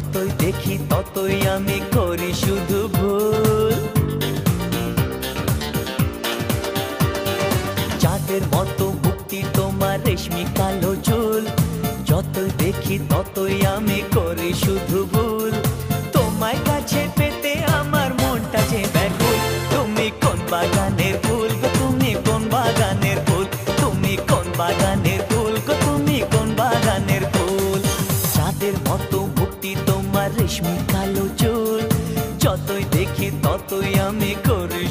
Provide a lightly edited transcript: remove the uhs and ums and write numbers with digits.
যতই দেখি ততই আমি করি শুধু ভুল। চাঁদের মতো মুক্তি তোমার রেশমি কালো চুল, যতই দেখি ততই আমি করি শুধু ভুল। তোমার কাছে পেতে আমার মনটা যে ব্যাকুল। তুমি কোন বাগানের ফুল গো, তুমি কোন বাগানের ফুল, তুমি কোন বাগানের ফুল গো, তুমি কোন বাগানের ফুল। চাঁদের মতো মুক্তি তোমার রেশমি কালো চুল, যতই দেখি ততই আমি করি